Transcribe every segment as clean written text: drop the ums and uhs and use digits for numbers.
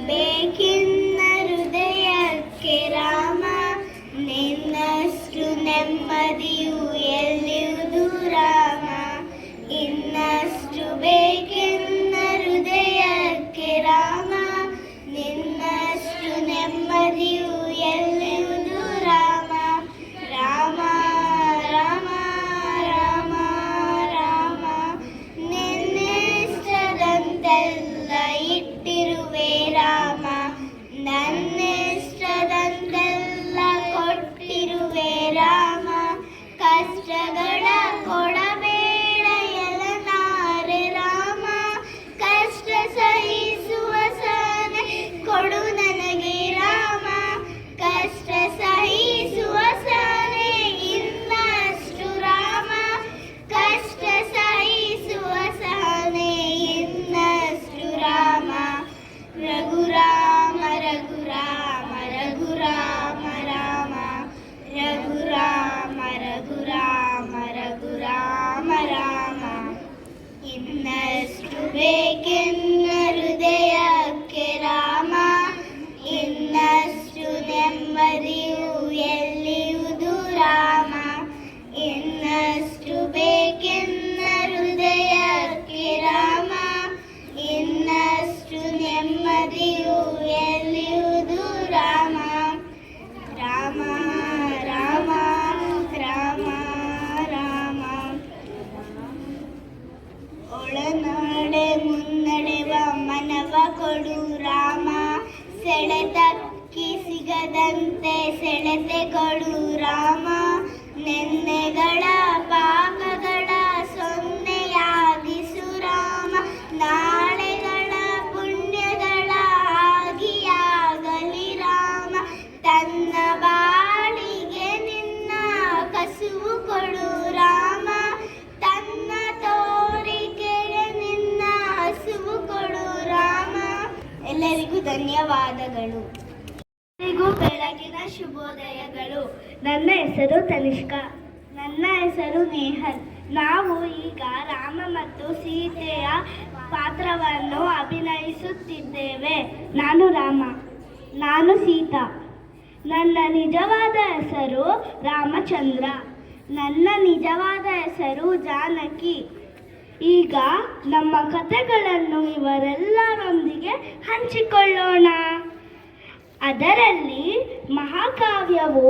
ಬೇಕಿನ್ನ ಹೃದಯಕ್ಕೆ ರಾಮ, ನಿನ್ನಷ್ಟು ನೆಮ್ಮದಿಯು ಎಲ್ಲಿಯುವುದು ರಾಮ. ಇನ್ನಷ್ಟು ಬೇಕಿನ್ನ ಹೃದಯಕ್ಕೆ ರಾಮ, ನಿನ್ನಷ್ಟು ನೆಮ್ಮದಿಯು ಎಲ್ಲಿಯುವುದು ರಾಮ. ರಾಮ ರಾಮ ರಾಮ ರಾಮ, ನಿನ್ನಿಷ್ಟದಂತೆಲ್ಲ ಇಟ್ಟಿರುವೆ ರಾಮ, ನನ್ನಿಷ್ಟದಂತೆಲ್ಲ ಕೊಟ್ಟಿರುವೆ ರಾಮ. ಕಷ್ಟಗಳ ಕೊಡಬೇಡ ಎಲನಾರೆ ರಾಮ, ಕಷ್ಟ ಸಹಿಸುವ ಸಹನೆ ಕೊಡು ನನಗೆ ರಾಮ. ಕಷ್ಟ ಸಹಿಸುವ ಸಹನೆ ಇನ್ನಷ್ಟು ರಾಮ, ಕಷ್ಟ ಸಹಿಸುವ ಸಹನೆ ಇನ್ನಷ್ಟು ರಾಮ. ರಘುರಾಮ ರಘುರಾಮ ರಘುರಾಮ ರಾಮ, ರಘುರಾಮ ರಘುರಾಮ ರಘುರಾಮ ರಾಮ. ಇನ್ನಷ್ಟು ಬೇಕೆನ್ನ ಹೃದಯಕ್ಕೆ ರಾಮ, ಇನ್ನಷ್ಟು ನೆಮ್ಮದಿಯು ಎಲ್ಲಿಯುವುದು ರಾಮ. ಇನ್ನಷ್ಟು ಬೇಕೆನ್ನ ಹೃದಯಕ್ಕೆ ರಾಮ, ಇನ್ನಷ್ಟು ನೆಮ್ಮದಿಯು ಎಲ್ಲಿಯುವುದು ರಾಮ. ರಾಮ ರಾಮ ರಾಮ ರಾಮ, ಒಳನಾಡೆ ಮುನ್ನಡೆವ ಮನವ ಕೊಡು ರಾಮ, ಸೆಳೆತಕ್ಕಿ ಸಿಗದಂತೆ ಸೆಳೆತೆ ಕೊಡು ರಾಮ. ನೆನ್ನೆಗಳ ಪಾಪಗಳ ಸೊನ್ನೆಯಾಗಿಸು ರಾಮ, ನಾಳೆಗಳ ಪುಣ್ಯಗಳ ಆಗಿಯಾಗಲಿ ರಾಮ. ತನ್ನ ಬಾಳಿಗೆ ನಿನ್ನ ಕಸುವು ಕೊಡು ರಾಮ, ತನ್ನ ತೋರಿಕೆಗೆ ನಿನ್ನ ಹಸುವು ಕೊಡು ರಾಮ. ಎಲ್ಲರಿಗೂ ಧನ್ಯವಾದಗಳು. ಎಲ್ಲರಿಗೂ ಬೆಳಗಿನ ಶುಭೋದಯಗಳು. ನನ್ನ ಹೆಸರು ತನಿಷ್ಕಾ. ನನ್ನ ಹೆಸರು ನೇಹಲ್. ನಾವು ಈಗ ರಾಮ ಮತ್ತು ಸೀತೆಯ ಪಾತ್ರವನ್ನು ಅಭಿನಯಿಸುತ್ತಿದ್ದೇವೆ. ನಾನು ರಾಮ, ನಾನು ಸೀತಾ. ನನ್ನ ನಿಜವಾದ ಹೆಸರು ರಾಮಚಂದ್ರ. ನನ್ನ ನಿಜವಾದ ಹೆಸರು ಜಾನಕಿ. ಈಗ ನಮ್ಮ ಕಥೆಗಳನ್ನು ಇವರೆಲ್ಲರೊಂದಿಗೆ ಹಂಚಿಕೊಳ್ಳೋಣ. ಅದರಲ್ಲಿ ಮಹಾಕಾವ್ಯವು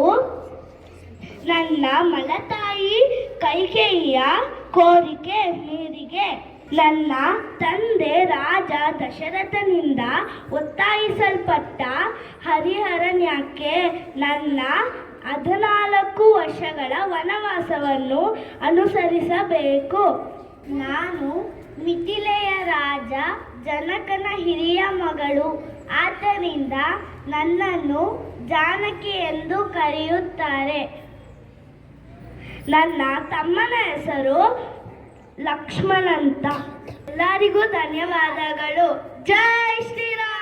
ನನ್ನ ಮಲತಾಯಿ ಕೈಕೇಯಿಯ ಕೋರಿಕೆ ಮೇರೆಗೆ ನನ್ನ ತಂದೆ ರಾಜ ದಶರಥನಿಂದ ಒತ್ತಾಯಿಸಲ್ಪಟ್ಟ ಹರಿಹರಣ್ಯಕ್ಕೆ ನನ್ನ 14 ವರ್ಷಗಳ ವನವಾಸವನ್ನು ಅನುಸರಿಸಬೇಕು. ನಾನು ಮಿಥಿಲೆಯ ರಾಜ ಜನಕನ ಹಿರಿಯ ಮಗಳು. ಆದ್ದರಿಂದ ನನ್ನನ್ನು ಜಾನಕಿ ಎಂದು ಕರೆಯುತ್ತಾರೆ. ನನ್ನ ತಮ್ಮನ ಹೆಸರು ಲಕ್ಷ್ಮಣ ಅಂತ. ಎಲ್ಲರಿಗೂ ಧನ್ಯವಾದಗಳು. ಜೈ ಶ್ರೀರಾಮ್.